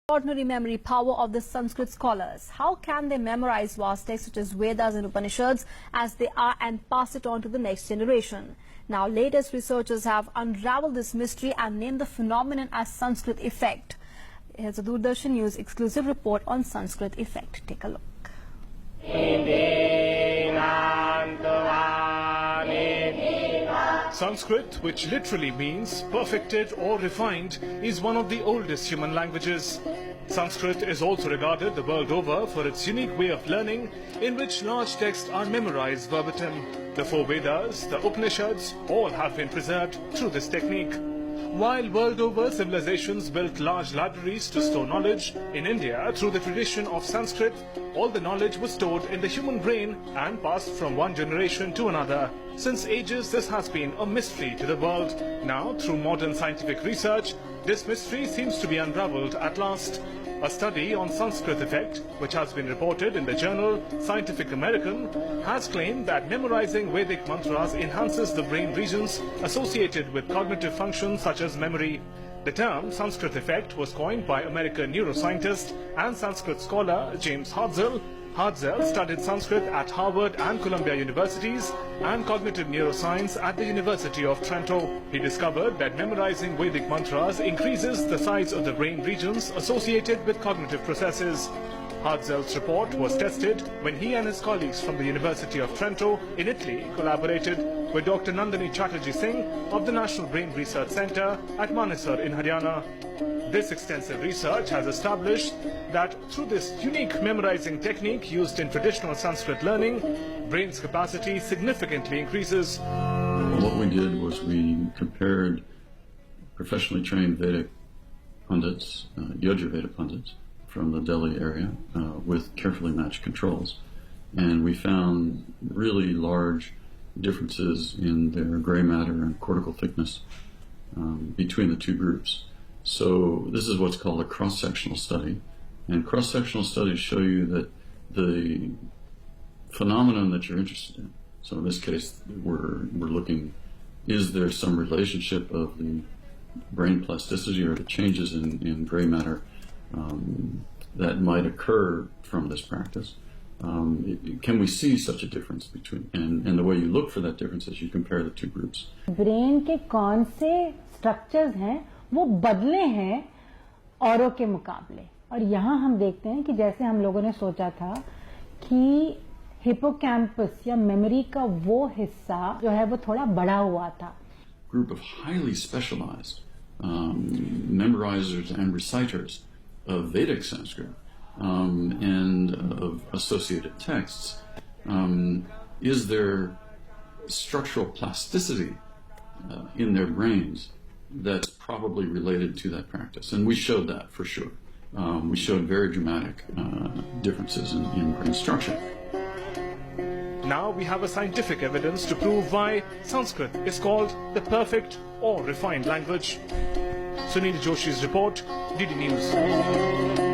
Extraordinary memory power of the Sanskrit scholars. How can they memorize vast texts such as Vedas and Upanishads as they are and pass it on to the next generation? Now, latest researchers have unraveled this mystery and named the phenomenon as Sanskrit effect. Here's a Doordarshan News exclusive report on Sanskrit effect. Take a look. Sanskrit, which literally means perfected or refined, is one of the oldest human languages. Sanskrit is also regarded the world over for its unique way of learning, in which large texts are memorized verbatim. The four Vedas, the Upanishads, all have been preserved through this technique. While world over civilizations built large libraries to store knowledge, in India, through the tradition of Sanskrit, all the knowledge was stored in the human brain and passed from one generation to another. Since ages, this has been a mystery to the world. Now, through modern scientific research, this mystery seems to be unraveled at last. A study on Sanskrit effect, which has been reported in the journal Scientific American, has claimed that memorizing Vedic mantras enhances the brain regions associated with cognitive functions such as memory. The term Sanskrit effect was coined by American neuroscientist and Sanskrit scholar James Hartzell. Hartzell studied Sanskrit at Harvard and Columbia Universities and cognitive neuroscience at the University of Trento. He discovered that memorizing Vedic mantras increases the size of the brain regions associated with cognitive processes. Hartzell's report was tested when he and his colleagues from the University of Trento in Italy collaborated with Dr. Nandini Chatterjee Singh of the National Brain Research Centre at Manesar in Haryana. This extensive research has established that through this unique memorizing technique used in traditional Sanskrit learning, brain's capacity significantly increases. What we did was we compared professionally trained Vedic pundits, Yajurveda pundits, from the Delhi area with carefully matched controls. And we found really large differences in their gray matter and cortical thickness between the two groups. So this is what's called a cross-sectional study. And cross-sectional studies show you that the phenomenon that you're interested in, so in this case we're looking, is there some relationship of the brain plasticity or the changes in gray matter that might occur from this practice? Can we see such a difference between, and the way you look for that difference is you compare the two groups. Brain के कौन से structures हैं वो बदले हैं औरों के मुकाबले, और यहाँ हम देखते हैं कि जैसे हम लोगों ने सोचा था कि हिपोकैम्पस या मेमोरी का वो हिस्सा जो है वो थोड़ा बड़ा हुआ था. Group of highly specialized memorizers and reciters of Vedic Sanskrit and of associated texts. Is there structural plasticity in their brains that's probably related to that practice? And we showed that for sure. We showed very dramatic differences in brain structure. Now we have a scientific evidence to prove why Sanskrit is called the perfect or refined language. Sunil Joshi's report, DD News.